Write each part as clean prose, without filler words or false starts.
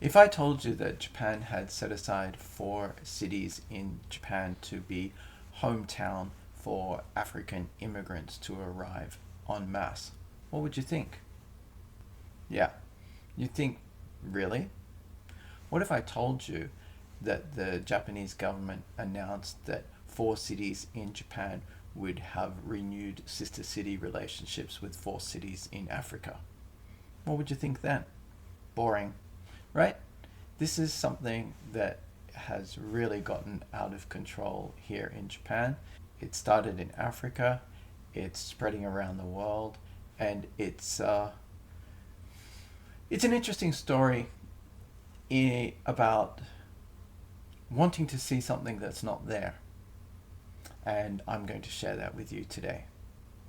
If I told you that Japan had set aside 4 cities in Japan to be hometown for African immigrants to arrive en masse, what would you think? Yeah, you'd think, really? What if I told you that the Japanese government announced that 4 cities in Japan would have renewed sister city relationships with 4 cities in Africa? What would you think then? Boring, right? This is something that has really gotten out of control here in Japan. It started in Africa, it's spreading around the world, and it's an interesting story about wanting to see something that's not there. And I'm going to share that with you today.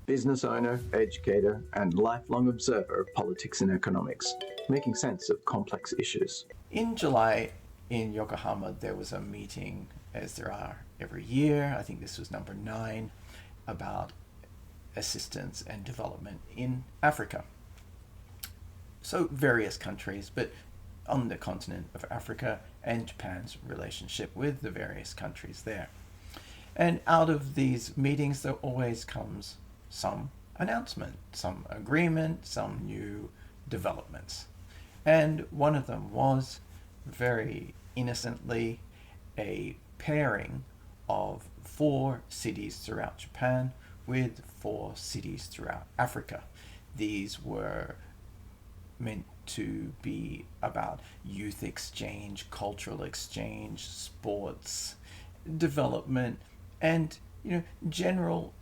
Business owner, educator, and lifelong observer of politics and economics, making sense of complex issues. In July in Yokohama, there was a meeting, as there are every year. I think this was number 9, about assistance and development in Africa. So, various countries, but on the continent of Africa, and Japan's relationship with the various countries there. And out of these meetings, there always comes some announcement, some agreement, some new developments. And one of them was, very innocently, a pairing of 4 cities throughout Japan with 4 cities throughout Africa. These were meant to be about youth exchange, cultural exchange, sports, development, and general,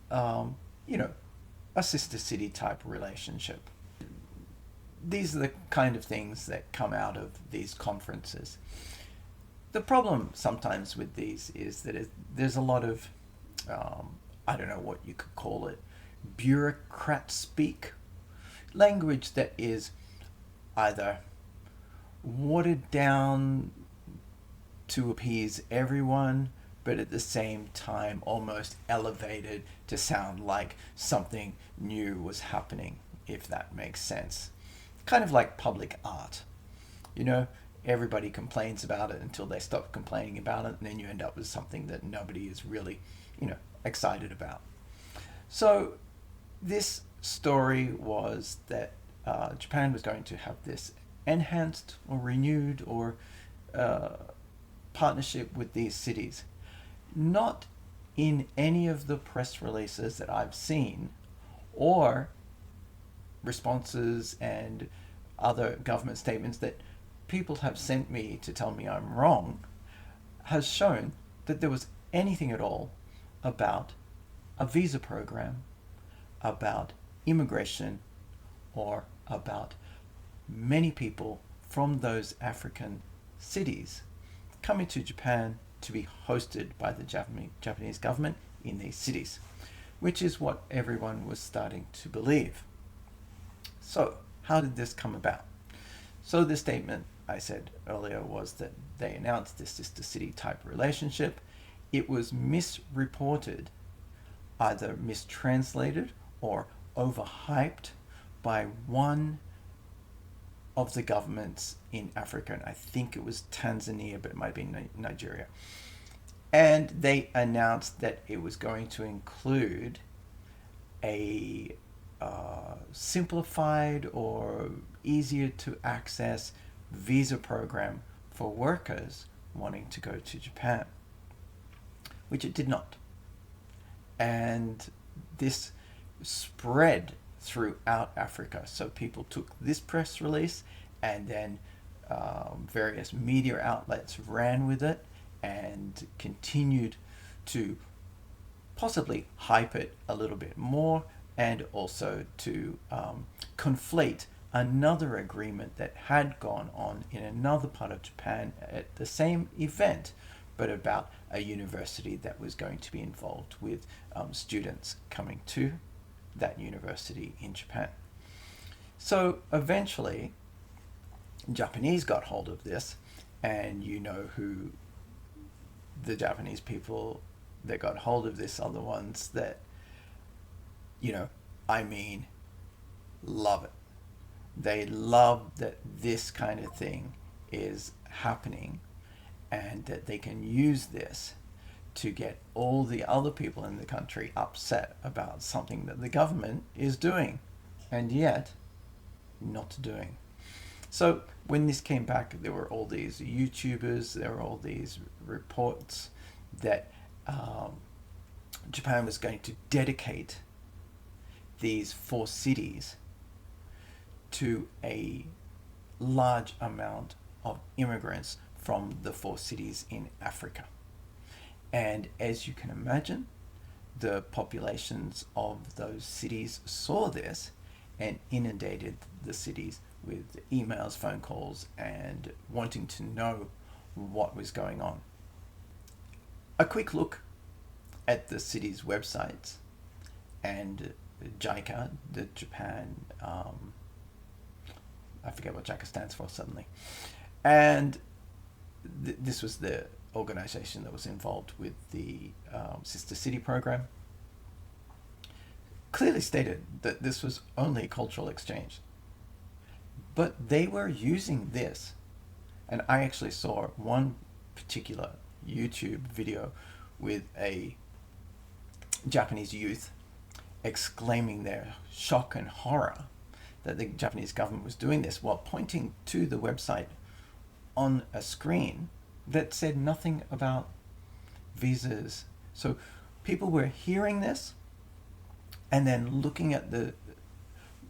a sister city type relationship. These are the kind of things that come out of these conferences. The problem sometimes with these is that there's a lot of, I don't know what you could call it, bureaucrat speak, language that is either watered down to appease everyone, but at the same time almost elevated to sound like something new was happening, if that makes sense. Kind of like public art. Everybody complains about it until they stop complaining about it, and then you end up with something that nobody is really, excited about. So this story was that Japan was going to have this enhanced or renewed or partnership with these cities. Not in any of the press releases that I've seen or responses and other government statements that people have sent me to tell me I'm wrong has shown that there was anything at all about a visa program, about immigration, or about many people from those African cities coming to Japan to be hosted by the Japanese government in these cities, which is what everyone was starting to believe. So, how did this come about? So, the statement I said earlier was that they announced this sister city type relationship. It was misreported, either mistranslated or overhyped by one of the governments in Africa, and I think it was Tanzania, but it might be Nigeria. And they announced that it was going to include a simplified or easier to access visa program for workers wanting to go to Japan, which it did not. And this spread throughout Africa. So people took this press release and then various media outlets ran with it and continued to possibly hype it a little bit more, and also to conflate another agreement that had gone on in another part of Japan at the same event, but about a university that was going to be involved with students coming to that university in Japan. So eventually, Japanese got hold of this, and you know who the Japanese people that got hold of this are the ones that, love it. They love that this kind of thing is happening, and that they can use this to get all the other people in the country upset about something that the government is doing and yet not doing. So when this came back, there were all these YouTubers, there were all these reports that Japan was going to dedicate these 4 cities to a large amount of immigrants from the 4 cities in Africa. And as you can imagine, the populations of those cities saw this and inundated the cities with emails, phone calls, and wanting to know what was going on. A quick look at the city's websites and JICA, the Japan, I forget what JICA stands for suddenly, and this was the organization that was involved with the Sister City program, clearly stated that this was only cultural exchange. But they were using this, and I actually saw one particular YouTube video with a Japanese youth exclaiming their shock and horror that the Japanese government was doing this while pointing to the website on a screen that said nothing about visas. So people were hearing this and then looking at the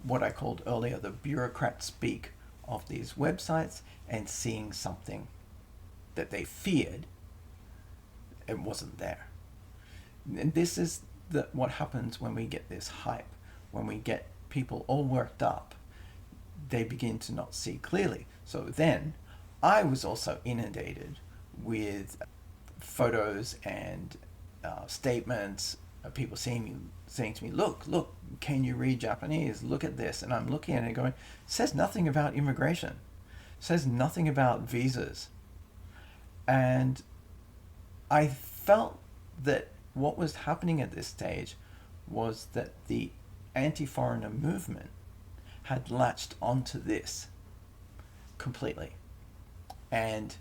what I called earlier the bureaucrat speak of these websites and seeing something that they feared it wasn't there. And this is what happens when we get this hype, when we get people all worked up, they begin to not see clearly. So then I was also inundated with photos and statements of people saying to me, look, can you read Japanese? Look at this. And I'm looking at it going, says nothing about immigration, says nothing about visas. And I felt that what was happening at this stage was that the anti-foreigner movement had latched onto this completely. And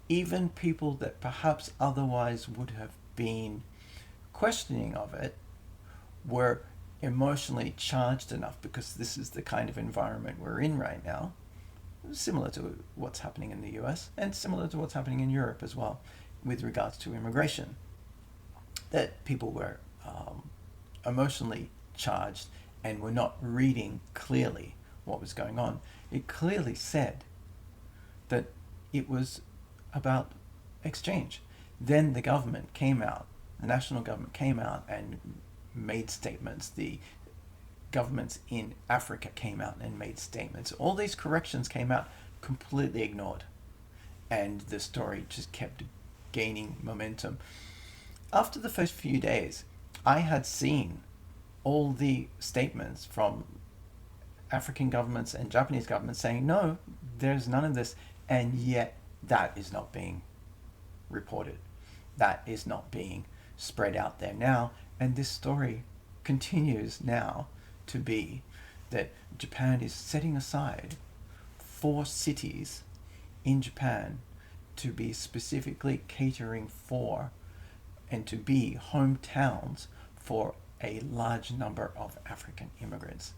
even people that perhaps otherwise would have been questioning of it were emotionally charged enough, because this is the kind of environment we're in right now, similar to what's happening in the US and similar to what's happening in Europe as well with regards to immigration, that people were emotionally charged and were not reading clearly what was going on. It clearly said that it was about exchange. Then the government came out, the national government came out and made statements. The governments in Africa came out and made statements. All these corrections came out, completely ignored. And the story just kept gaining momentum. After the first few days, I had seen all the statements from African governments and Japanese governments saying, no, there's none of this. And yet that is not being reported. That is not being spread out there now. And this story continues now to be that Japan is setting aside 4 cities in Japan to be specifically catering for and to be hometowns for a large number of African immigrants.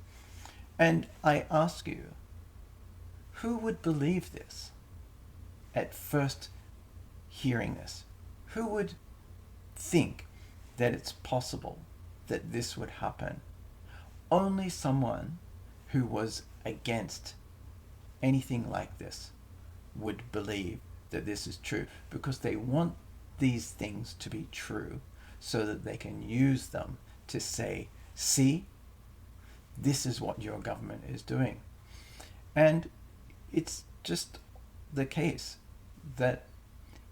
And I ask you, who would believe this at first hearing this? Who would think that it's possible that this would happen? Only someone who was against anything like this would believe that this is true, because they want these things to be true so that they can use them to say, see, this is what your government is doing. And it's just the case that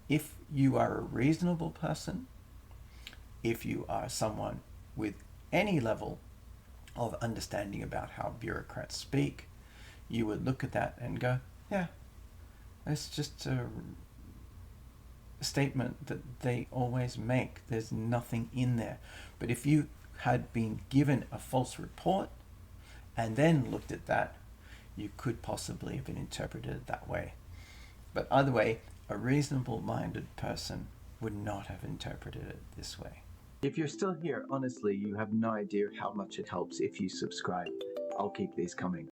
if you are a reasonable person, if you are someone with any level of understanding about how bureaucrats speak, you would look at that and go, yeah, it's just a statement that they always make. There's nothing in there. But if you had been given a false report and then looked at that, you could possibly have been interpreted that way. But either way, a reasonable-minded person would not have interpreted it this way. If you're still here, honestly, you have no idea how much it helps if you subscribe. I'll keep these coming.